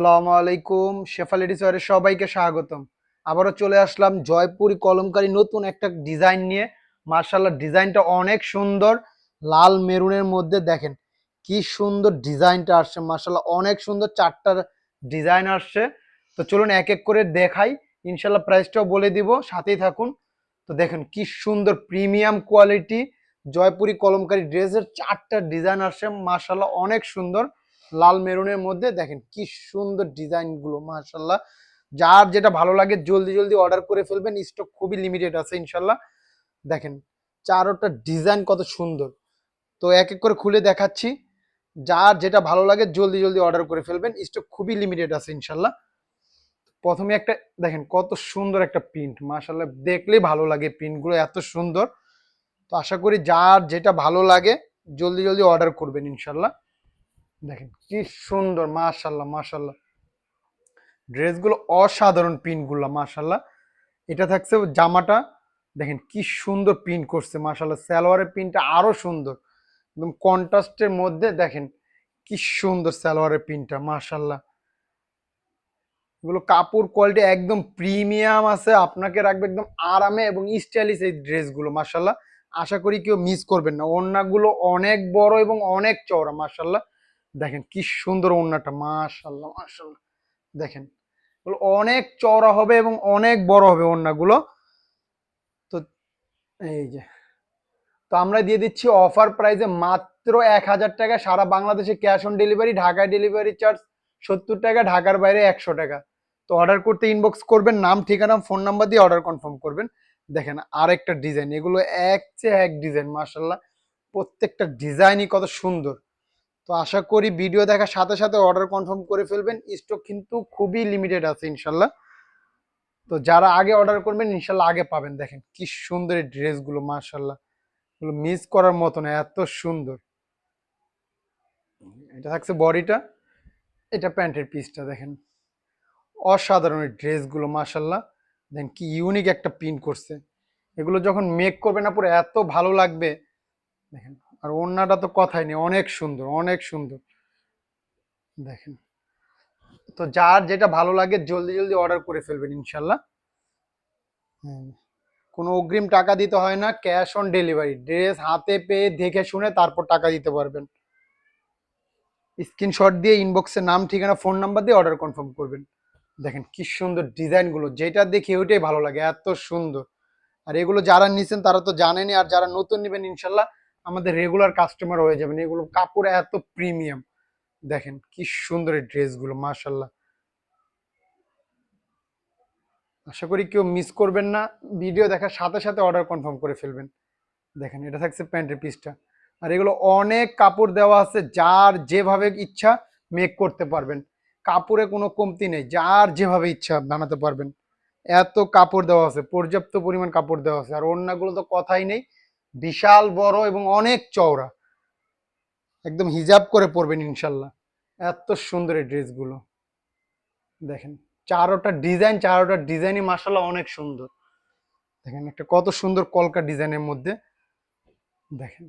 আসসালামু আলাইকুম, শেফালি স্যারের সবাইকে স্বাগতম। আবারও চলে আসলাম জয়পুরি কলমকারী নতুন একটা ডিজাইন নিয়ে। মার্শাল্লাহ, ডিজাইনটা অনেক সুন্দর। লাল মেরুনের মধ্যে দেখেন কি সুন্দর ডিজাইনটা আসছে। মার্শাল্লাহ, অনেক সুন্দর। চারটা ডিজাইন আসছে। তো চলুন এক এক করে দেখাই। ইনশাল্লাহ প্রাইসটাও বলে দিব, সাথেই থাকুন। তো দেখেন কি সুন্দর প্রিমিয়াম কোয়ালিটি জয়পুরি কলমকারী ড্রেসের চারটা ডিজাইন আসছে। মার্শাল্লাহ, অনেক সুন্দর। লাল মেরুনের মধ্যে দেখেন কি সুন্দর ডিজাইন গুলো। মাশাআল্লাহ, যার যেটা ভালো লাগে জলদি জলদি অর্ডার করে ফেলবেন, স্টক খুবই লিমিটেড আছে ইনশাল্লাহ। দেখেন চারোটা ডিজাইন কত সুন্দর। তো এক এক করে খুলে দেখাচ্ছি। যার যেটা ভালো লাগে জলদি জলদি অর্ডার করে ফেলবেন, স্টক খুবই লিমিটেড আছে ইনশাল্লাহ। প্রথমে একটা দেখেন কত সুন্দর একটা প্রিন্ট। মাশাআল্লাহ, দেখলেই ভালো লাগে, প্রিন্টগুলো এত সুন্দর। তো আশা করি যার যেটা ভালো লাগে জলদি জলদি অর্ডার করবেন ইনশাল্লাহ। দেখেন কি সুন্দর। মাশাআল্লাহ মাশাআল্লাহ, ড্রেসগুলো অসাধারণ, প্রিন্টগুলো মাশাআল্লাহ। এটা থাকছে জামাটা। দেখেন কি সুন্দর প্রিন্ট করছে মাশাআল্লাহ। সালোয়ারের প্রিন্টটা আরো সুন্দর, একদম কন্ট্রাস্টের মধ্যে। দেখেন কি সুন্দর সালোয়ারের প্রিন্টটা মাশাআল্লাহ। এগুলো কাপড় কোয়ালিটি একদম প্রিমিয়াম আছে, আপনাকে রাখবে একদম আরামে এবং স্টাইলিশ এই ড্রেসগুলো মাশাআল্লাহ। আশা করি কেউ মিস করবেন না। ওড়নাগুলো অনেক বড় এবং অনেক চওড়া মাশাআল্লাহ। দেখেন কি সুন্দর ওড়নাটা মাশাআল্লাহ মাশাআল্লাহ। দেখেন এগুলো অনেক চওড়া হবে এবং অনেক বড় হবে ওড়নাগুলো। তো এই যে, তো আমরা দিয়ে দিচ্ছি অফার প্রাইসে মাত্র ১,০০০ টাকা, সারা বাংলাদেশে ক্যাশ অন ডেলিভারি। ঢাকায় ডেলিভারি চার্জ ৭০ টাকা, ঢাকার বাইরে ১০০ টাকা। তো অর্ডার করতে ইনবক্স করবেন, নাম ঠিকানা ফোন নাম্বার দিয়ে অর্ডার কনফার্ম করবেন। দেখেন আরেকটা ডিজাইন, এগুলো এক চেয়ে এক ডিজাইন মাশাল্লাহ। প্রত্যেকটা ডিজাইনই কত সুন্দর। তো আশা করি ভিডিও দেখার সাথে সাথে অর্ডার কনফার্ম করে ফেলবেন, স্টক কিন্তু খুবই লিমিটেড আছে ইনশাল্লাহ। তো যারা আগে অর্ডার করবেন ইনশাল্লাহ আগে পাবেন। দেখেন কি সুন্দর এই ড্রেসগুলো মাশাল্লাহ, এগুলো মিস করার মতো না, এত সুন্দর। এটা থাকছে বডিটা, এটা প্যান্টের পিসটা। দেখেন অসাধারণ এই ড্রেসগুলো মাশাল্লাহ। দেখেন কি ইউনিক একটা প্রিন্ট করছে। এগুলো যখন মেক করবে না পুরো এত ভালো লাগবে। দেখেন আর ওড়নাটা তো কথাই নেই, অনেক সুন্দর অনেক সুন্দর। দেখেন, তো যার যেটা ভালো লাগে জলদি জলদি অর্ডার করে ফেলবেন ইনশাল্লাহ। হ্যাঁ, কোনো অগ্রিম টাকা দিতে হয় না, ক্যাশ অন ডেলিভারি। ড্রেস হাতে পেয়ে দেখে শুনে তারপর টাকা দিতে পারবেন। স্ক্রিনশট দিয়ে ইনবক্সে নাম ঠিকানা ফোন নাম্বার দিয়ে অর্ডার কনফার্ম করবেন। দেখেন কি সুন্দর ডিজাইনগুলো, যেটা দেখি ওইটাই ভালো লাগে, এত সুন্দর। আর এগুলো যারা নিছেন তারা তো জানেনই, আর যারা নতুন নেবেন ইনশাল্লাহ আমাদের রেগুলার কাস্টমার হয়ে যাবেন। এগুলো কাপড় এত প্রিমিয়াম। দেখেন কি সুন্দর এই ড্রেসগুলো মাশাল্লাহ। আশা করি কেউ মিস করবেন না, ভিডিও দেখার সাথে সাথে অর্ডার কনফার্ম করে ফেলবেন। দেখেন এটা থাকছে প্যান্টের পিসটা। আর এগুলো অনেক কাপড় দেওয়া আছে, যার যেভাবে ইচ্ছা মেক করতে পারবেন। কাপড়ে কোনো কমতি নেই, যার যেভাবে ইচ্ছা বানাতে পারবেন। এত কাপড় দেওয়া আছে, পর্যাপ্ত পরিমাণ কাপড় দেওয়া আছে। আর ওড়নাগুলো তো কথাই নেই, বিশাল বড় এবং অনেক চওড়া, একদম হিজাব করে পরবেন ইনশাল্লাহ। এত সুন্দর এই ড্রেসগুলো। দেখেন চারোটা ডিজাইনই মাসাল্লাহ অনেক সুন্দর। দেখেন একটা কত সুন্দর কলকা ডিজাইনের মধ্যে। দেখেন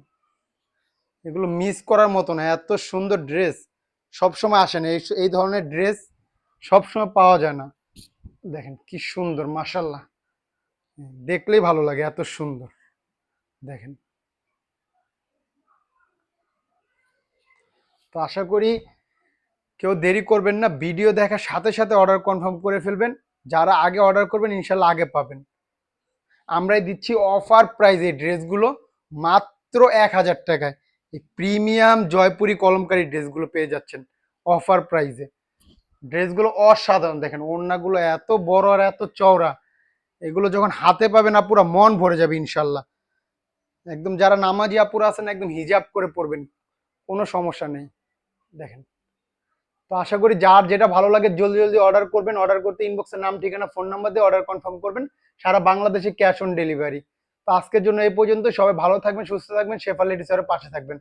এগুলো মিস করার মতো না, এত সুন্দর ড্রেস সবসময় আসে না। এই ধরনের ড্রেস সবসময় পাওয়া যায় না। দেখেন কি সুন্দর মাশাল্লাহ, দেখলেই ভালো লাগে, এত সুন্দর। দেখেন, তো আশা করি কেউ দেরি করবেন না, ভিডিও দেখার সাথে সাথে অর্ডার কনফার্ম করে ফেলবেন। যারা আগে অর্ডার করবেন ইনশাল্লাহ আগে পাবেন। আমরাই দিচ্ছি অফার প্রাইস এই ড্রেসগুলো মাত্র ১,০০০ টাকায়। এই প্রিমিয়াম জয়পুরি কলমকারী ড্রেসগুলো পেয়ে যাচ্ছেন অফার প্রাইসে। ড্রেসগুলো অসাধারণ। দেখেন ওড়নাগুলো এত বড় আর এত চওড়া, এগুলো যখন হাতে পাবেন না পুরো মন ভরে যাবে ইনশাল্লাহ। একদম যারা নামাজি আপুরা আছেন একদম হিজাব করে পড়বেন, কোনো সমস্যা নেই। দেখেন, তো আশা করি যার যেটা ভালো লাগে জলদি জলদি অর্ডার করবেন। অর্ডার করতে ইনবক্সে নাম ঠিকানা ফোন নাম্বার দিয়ে অর্ডার কনফার্ম করবেন। সারা বাংলাদেশে ক্যাশ অন ডেলিভারি। তো আজকের জন্য এই পর্যন্ত। সবাই ভালো থাকবেন, সুস্থ থাকবেন, শেফা লেডিসের পাশে থাকবেন।